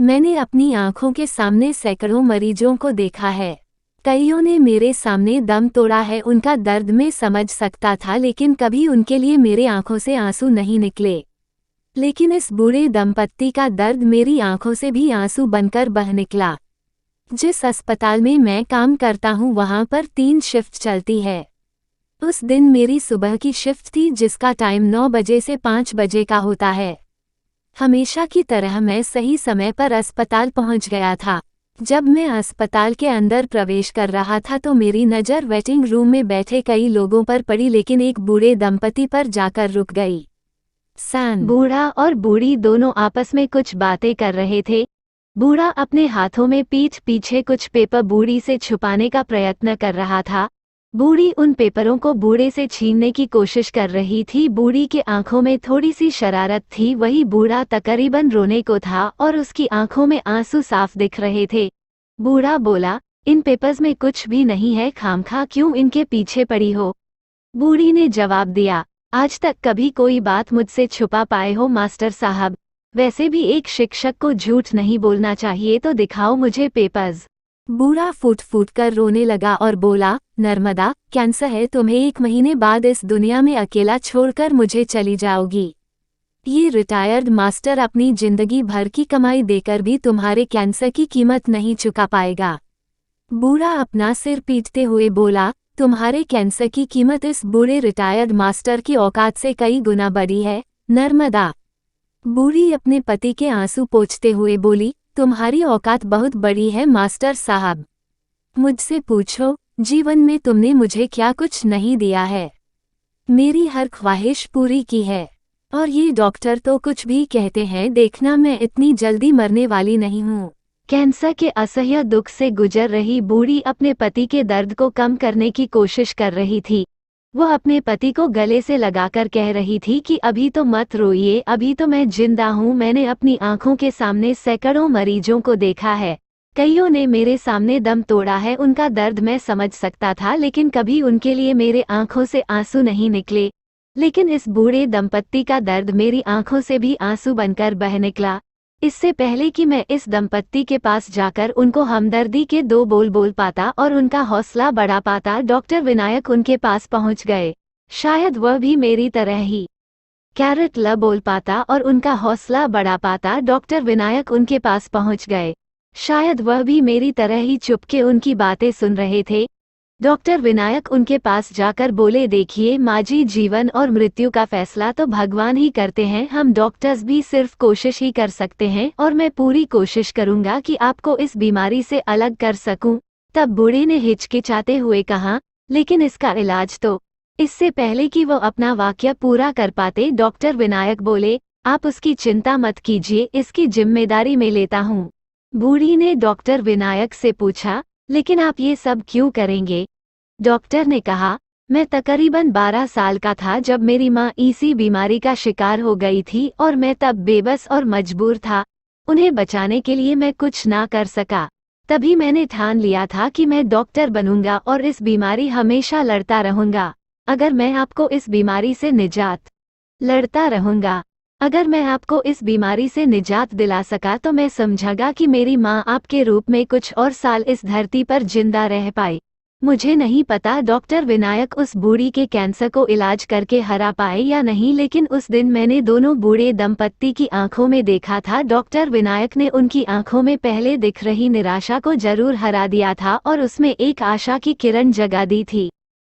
मैंने अपनी आंखों के सामने सैकड़ों मरीजों को देखा है। कईयों ने मेरे सामने दम तोड़ा है। उनका दर्द मैं समझ सकता था, लेकिन कभी उनके लिए मेरे आंखों से आंसू नहीं निकले। लेकिन इस बूढ़े दंपत्ति का दर्द मेरी आंखों से भी आंसू बनकर बह निकला। जिस अस्पताल में मैं काम करता हूँ वहाँ पर 3 शिफ्ट चलती है। उस दिन मेरी सुबह की शिफ्ट थी, जिसका टाइम 9 बजे से 5 बजे का होता है। हमेशा की तरह मैं सही समय पर अस्पताल पहुँच गया था। जब मैं अस्पताल के अंदर प्रवेश कर रहा था तो मेरी नज़र वेटिंग रूम में बैठे कई लोगों पर पड़ी, लेकिन एक बूढ़े दंपति पर जाकर रुक गई। बूढ़ा और बूढ़ी दोनों आपस में कुछ बातें कर रहे थे। बूढ़ा अपने हाथों में पीठ पीछे कुछ पेपर बूढ़ी से छुपाने का प्रयत्न कर रहा था। बूढ़ी उन पेपरों को बूढ़े से छीनने की कोशिश कर रही थी। बूढ़ी के आंखों में थोड़ी सी शरारत थी। वही बूढ़ा तकरीबन रोने को था और उसकी आंखों में आंसू साफ दिख रहे थे। बूढ़ा बोला, इन पेपर्स में कुछ भी नहीं है, खामखा क्यों इनके पीछे पड़ी हो? बूढ़ी ने जवाब दिया, आज तक कभी कोई बात मुझसे छुपा पाए हो मास्टर साहब? वैसे भी एक शिक्षक को झूठ नहीं बोलना चाहिए, तो दिखाओ मुझे पेपर्स। बूढ़ा फूट फूट कर रोने लगा और बोला, नर्मदा, कैंसर है तुम्हें, 1 महीने बाद इस दुनिया में अकेला छोड़कर मुझे चली जाओगी। ये रिटायर्ड मास्टर अपनी जिंदगी भर की कमाई देकर भी तुम्हारे कैंसर की कीमत नहीं चुका पाएगा। बूढ़ा अपना सिर पीटते हुए बोला, तुम्हारे कैंसर की कीमत इस बूढ़े रिटायर्ड मास्टर की औकात से कई गुना बड़ी है, नर्मदा। बूढ़ी अपने पति के आंसू पोंछते हुए बोली, तुम्हारी औकात बहुत बड़ी है मास्टर साहब। मुझसे पूछो, जीवन में तुमने मुझे क्या कुछ नहीं दिया है। मेरी हर ख्वाहिश पूरी की है। और ये डॉक्टर तो कुछ भी कहते हैं, देखना मैं इतनी जल्दी मरने वाली नहीं हूँ। कैंसर के असह्य दुख से गुजर रही बूढ़ी अपने पति के दर्द को कम करने की कोशिश कर रही थी। वह अपने पति को गले से लगाकर कह रही थी कि अभी तो मत रोइए, अभी तो मैं जिंदा हूँ। मैंने अपनी आंखों के सामने सैकड़ों मरीजों को देखा है। कईयों ने मेरे सामने दम तोड़ा है। उनका दर्द मैं समझ सकता था, लेकिन कभी उनके लिए मेरे आंखों से आंसू नहीं निकले। लेकिन इस बूढ़े दंपत्ति का दर्द मेरी आंखों से भी आंसू बनकर बह निकला। इससे पहले कि मैं इस दंपत्ति के पास जाकर उनको हमदर्दी के 2 बोल बोल पाता और उनका हौसला बढ़ा पाता, डॉक्टर विनायक उनके पास पहुंच गए। शायद वह भी मेरी तरह ही कैरेट ल बोल पाता और उनका हौसला बढ़ा पाता। डॉक्टर विनायक उनके पास पहुंच गए। शायद वह भी मेरी तरह ही चुपके उनकी बातें सुन रहे थे। डॉक्टर विनायक उनके पास जाकर बोले, देखिए माँ जी, जीवन और मृत्यु का फैसला तो भगवान ही करते हैं। हम डॉक्टर्स भी सिर्फ कोशिश ही कर सकते हैं, और मैं पूरी कोशिश करूंगा कि आपको इस बीमारी से अलग कर सकूं। तब बूढ़े ने हिचकिचाते हुए कहा, लेकिन इसका इलाज तो। इससे पहले कि वो अपना वाक्य पूरा कर पाते, डॉक्टर विनायक बोले, आप उसकी चिंता मत कीजिए, इसकी जिम्मेदारी मैं लेता हूँ। बूढ़ी ने डॉक्टर विनायक से पूछा, लेकिन आप ये सब क्यों करेंगे? डॉक्टर ने कहा, मैं तकरीबन 12 साल का था जब मेरी माँ इसी बीमारी का शिकार हो गई थी, और मैं तब बेबस और मजबूर था। उन्हें बचाने के लिए मैं कुछ ना कर सका। तभी मैंने ठान लिया था कि मैं डॉक्टर बनूंगा और इस बीमारी हमेशा लड़ता रहूंगा। अगर मैं आपको इस बीमारी से निजात लड़ता रहूंगा अगर मैं आपको इस बीमारी से निजात दिला सका तो मैं समझागा कि मेरी माँ आपके रूप में कुछ और साल इस धरती पर जिंदा रह पाई। मुझे नहीं पता डॉक्टर विनायक उस बूढ़ी के कैंसर को इलाज करके हरा पाए या नहीं, लेकिन उस दिन मैंने दोनों बूढ़े दंपत्ति की आंखों में देखा था, डॉक्टर विनायक ने उनकी आंखों में पहले दिख रही निराशा को जरूर हरा दिया था और उसमें एक आशा की किरण जगा दी थी।